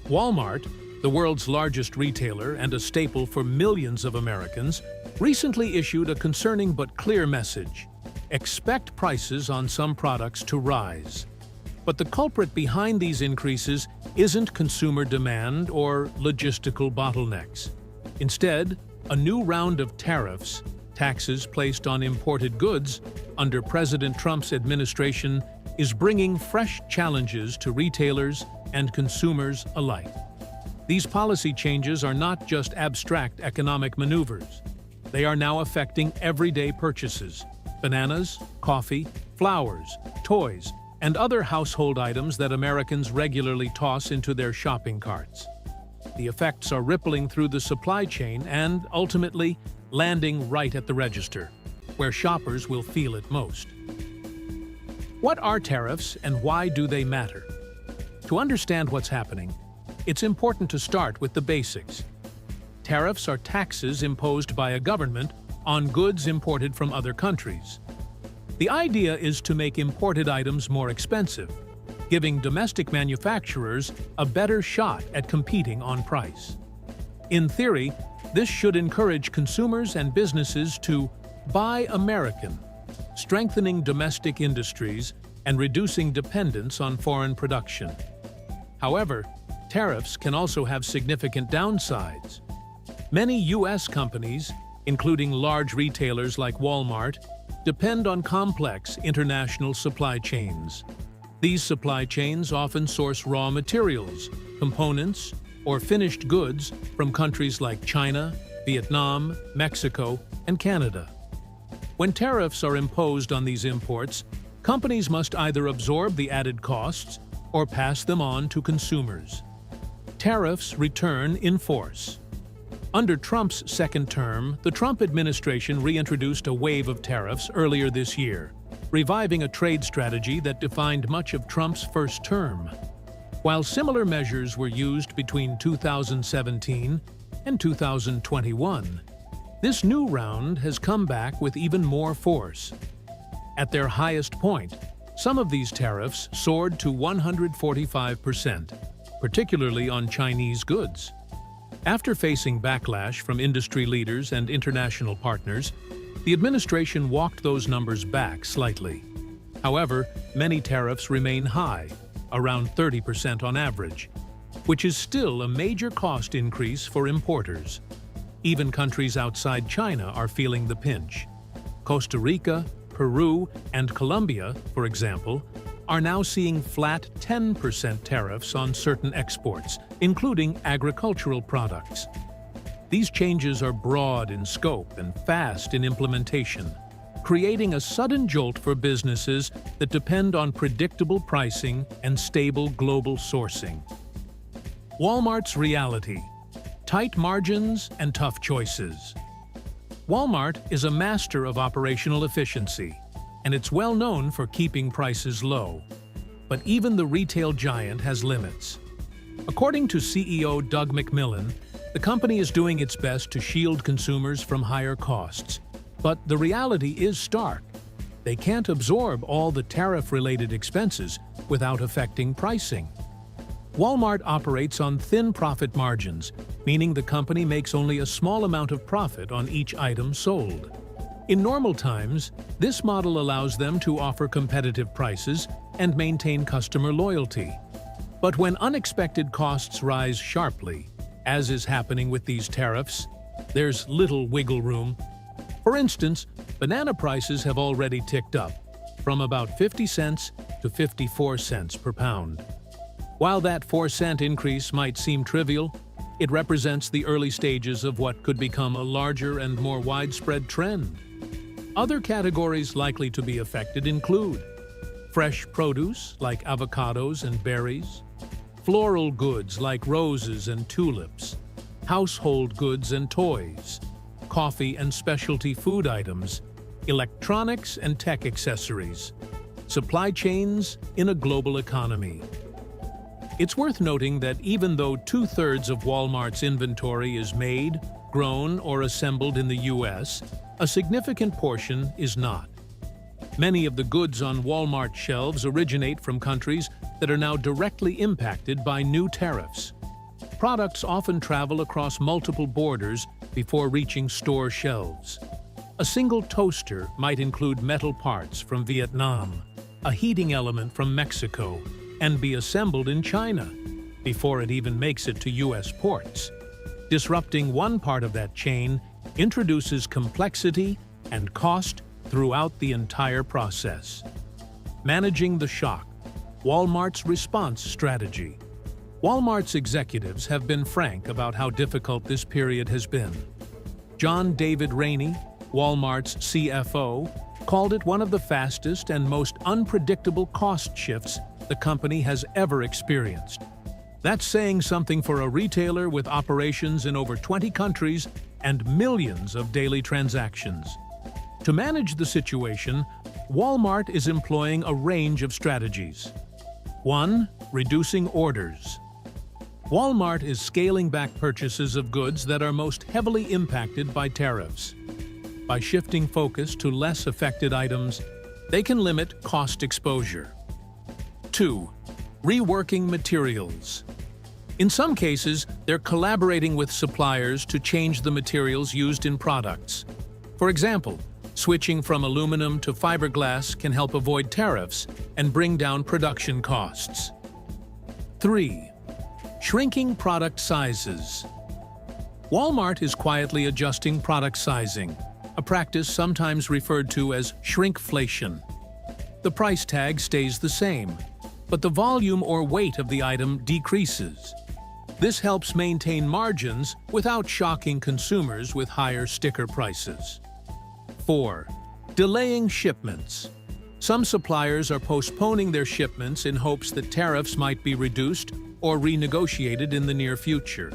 Walmart, the world's largest retailer and a staple for millions of Americans, recently issued a concerning but clear message: expect prices on some products to rise. But the culprit behind these increases isn't consumer demand or logistical bottlenecks. Instead, a new round of tariffs, taxes placed on imported goods, under President Trump's administration is bringing fresh challenges to retailers and consumers alike. These policy changes are not just abstract economic maneuvers. They are now affecting everyday purchases: bananas, coffee, flowers, toys, and other household items that Americans regularly toss into their shopping carts. The effects are rippling through the supply chain and, ultimately, landing right at the register, where shoppers will feel it most. What are tariffs and why do they matter? To understand what's happening, it's important to start with the basics. Tariffs are taxes imposed by a government on goods imported from other countries. The idea is to make imported items more expensive, giving domestic manufacturers a better shot at competing on price. In theory, this should encourage consumers and businesses to buy American, strengthening domestic industries and reducing dependence on foreign production. However, tariffs can also have significant downsides. Many U.S. companies, including large retailers like Walmart, depend on complex international supply chains. These supply chains often source raw materials, components, or finished goods from countries like China, Vietnam, Mexico, and Canada. When tariffs are imposed on these imports, companies must either absorb the added costs or pass them on to consumers. Tariffs return in force. Under Trump's second term, the Trump administration reintroduced a wave of tariffs earlier this year, reviving a trade strategy that defined much of Trump's first term. While similar measures were used between 2017 and 2021, this new round has come back with even more force. At their highest point, some of these tariffs soared to 145%, particularly on Chinese goods. After facing backlash from industry leaders and international partners, the administration walked those numbers back slightly. However, many tariffs remain high, around 30% on average, which is still a major cost increase for importers. Even countries outside China are feeling the pinch. Costa Rica, Peru, and Colombia, for example, are now seeing flat 10% tariffs on certain exports, including agricultural products. These changes are broad in scope and fast in implementation, creating a sudden jolt for businesses that depend on predictable pricing and stable global sourcing. Walmart's reality: tight margins and tough choices. Walmart is a master of operational efficiency, and it's well known for keeping prices low. But even the retail giant has limits. According to CEO Doug McMillon, the company is doing its best to shield consumers from higher costs. But the reality is stark. They can't absorb all the tariff-related expenses without affecting pricing. Walmart operates on thin profit margins, meaning the company makes only a small amount of profit on each item sold. In normal times, this model allows them to offer competitive prices and maintain customer loyalty. But when unexpected costs rise sharply, as is happening with these tariffs, there's little wiggle room. For instance, banana prices have already ticked up, from about 50 cents to 54 cents per pound. While that 4-cent increase might seem trivial, it represents the early stages of what could become a larger and more widespread trend. Other categories likely to be affected include fresh produce like avocados and berries, floral goods like roses and tulips, household goods and toys, coffee and specialty food items, electronics and tech accessories, supply chains in a global economy. It's worth noting that even though 2/3 of Walmart's inventory is made, grown, or assembled in the U.S., a significant portion is not. Many of the goods on Walmart shelves originate from countries that are now directly impacted by new tariffs. Products often travel across multiple borders before reaching store shelves. A single toaster might include metal parts from Vietnam, a heating element from Mexico, and be assembled in China before it even makes it to U.S. ports. Disrupting one part of that chain introduces complexity and cost throughout the entire process. Managing the shock. Walmart's response strategy. Walmart's executives have been frank about how difficult this period has been. John David Rainey, Walmart's CFO, called it one of the fastest and most unpredictable cost shifts the company has ever experienced. That's saying something for a retailer with operations in over 20 countries and millions of daily transactions. To manage the situation, Walmart is employing a range of strategies. 1. Reducing orders. Walmart is scaling back purchases of goods that are most heavily impacted by tariffs. By shifting focus to less affected items, they can limit cost exposure. 2. Reworking materials. In some cases, they're collaborating with suppliers to change the materials used in products. For example, switching from aluminum to fiberglass can help avoid tariffs and bring down production costs. 3. Shrinking product sizes. Walmart is quietly adjusting product sizing, a practice sometimes referred to as shrinkflation. The price tag stays the same, but the volume or weight of the item decreases. This helps maintain margins without shocking consumers with higher sticker prices. 4. Delaying shipments. Some suppliers are postponing their shipments in hopes that tariffs might be reduced or renegotiated in the near future.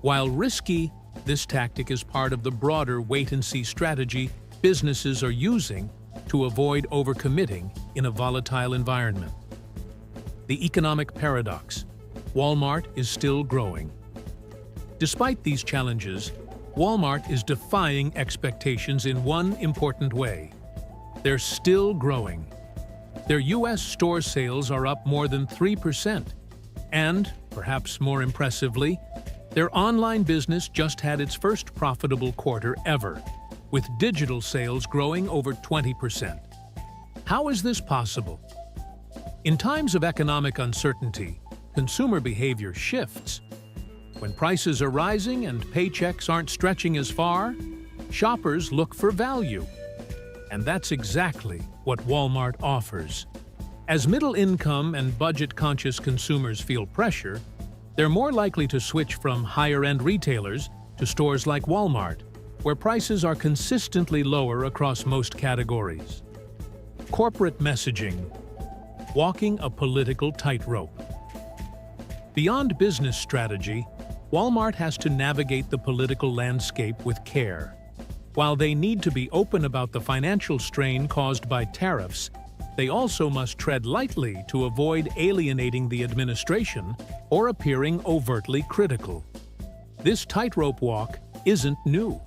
While risky, this tactic is part of the broader wait-and-see strategy businesses are using to avoid overcommitting in a volatile environment. The economic paradox. Walmart is still growing. Despite these challenges, Walmart is defying expectations in one important way. They're still growing. Their U.S. store sales are up more than 3%. And, perhaps more impressively, their online business just had its first profitable quarter ever, with digital sales growing over 20%. How is this possible? In times of economic uncertainty, consumer behavior shifts. When prices are rising and paychecks aren't stretching as far, shoppers look for value. And that's exactly what Walmart offers. As middle-income and budget-conscious consumers feel pressure, they're more likely to switch from higher-end retailers to stores like Walmart, where prices are consistently lower across most categories. Corporate messaging. Walking a political tightrope. Beyond business strategy, Walmart has to navigate the political landscape with care. While they need to be open about the financial strain caused by tariffs, they also must tread lightly to avoid alienating the administration or appearing overtly critical. This tightrope walk isn't new.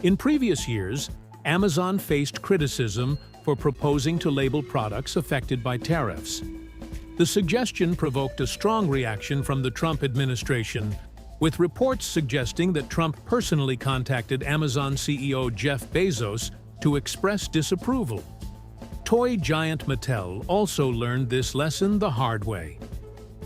In previous years, Amazon faced criticism for proposing to label products affected by tariffs. The suggestion provoked a strong reaction from the Trump administration, with reports suggesting that Trump personally contacted Amazon CEO Jeff Bezos to express disapproval. Toy giant Mattel also learned this lesson the hard way.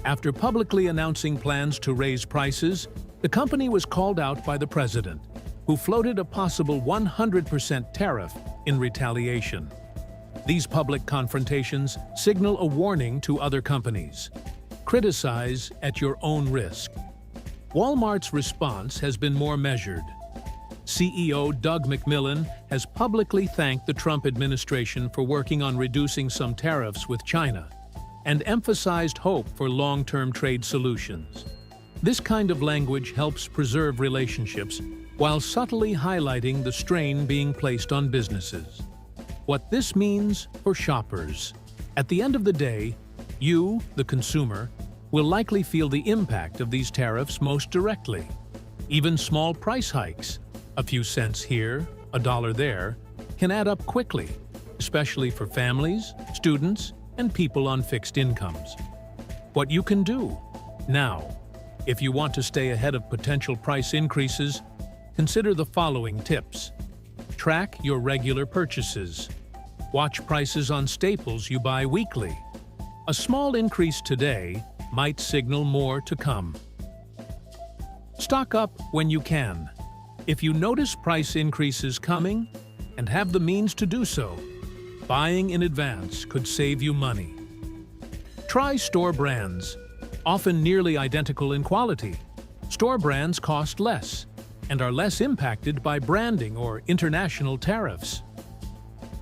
After publicly announcing plans to raise prices, the company was called out by the president, who floated a possible 100% tariff in retaliation. These public confrontations signal a warning to other companies. Criticize at your own risk. Walmart's response has been more measured. CEO Doug McMillon has publicly thanked the Trump administration for working on reducing some tariffs with China and emphasized hope for long-term trade solutions. This kind of language helps preserve relationships while subtly highlighting the strain being placed on businesses. What this means for shoppers. At the end of the day, you, the consumer, will likely feel the impact of these tariffs most directly. Even small price hikes, a few cents here, a dollar there, can add up quickly, especially for families, students, and people on fixed incomes. What you can do now. If you want to stay ahead of potential price increases, consider the following tips. Track your regular purchases. Watch prices on staples you buy weekly. A small increase today might signal more to come. Stock up when you can. If you notice price increases coming and have the means to do so, buying in advance could save you money. Try store brands. Often nearly identical in quality, store brands cost less and are less impacted by branding or international tariffs.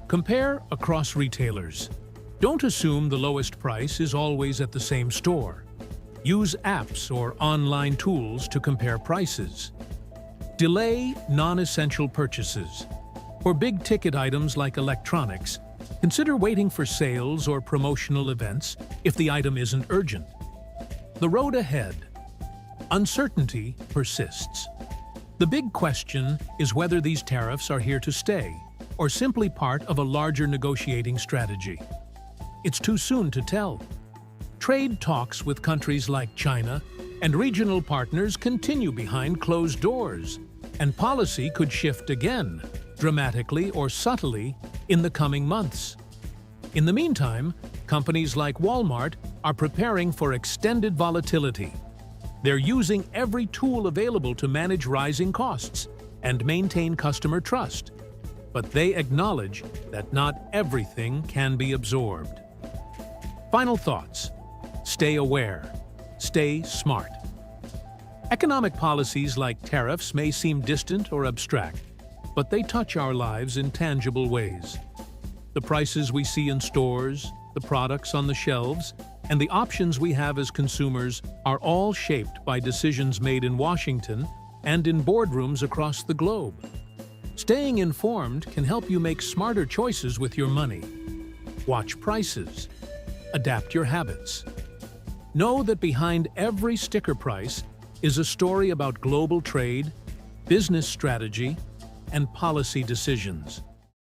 Compare across retailers. Don't assume the lowest price is always at the same store. Use apps or online tools to compare prices. Delay non-essential purchases. For big-ticket items like electronics, consider waiting for sales or promotional events if the item isn't urgent. The road ahead. Uncertainty persists. The big question is whether these tariffs are here to stay or simply part of a larger negotiating strategy. It's too soon to tell. Trade talks with countries like China and regional partners continue behind closed doors, and policy could shift again, dramatically or subtly, in the coming months. In the meantime, companies like Walmart are preparing for extended volatility. They're using every tool available to manage rising costs and maintain customer trust. But they acknowledge that not everything can be absorbed. Final thoughts. Stay aware. Stay smart. Economic policies like tariffs may seem distant or abstract, but they touch our lives in tangible ways. The prices we see in stores, the products on the shelves, and the options we have as consumers are all shaped by decisions made in Washington and in boardrooms across the globe. Staying informed can help you make smarter choices with your money. Watch prices. Adapt your habits. Know that behind every sticker price is a story about global trade, business strategy, and policy decisions.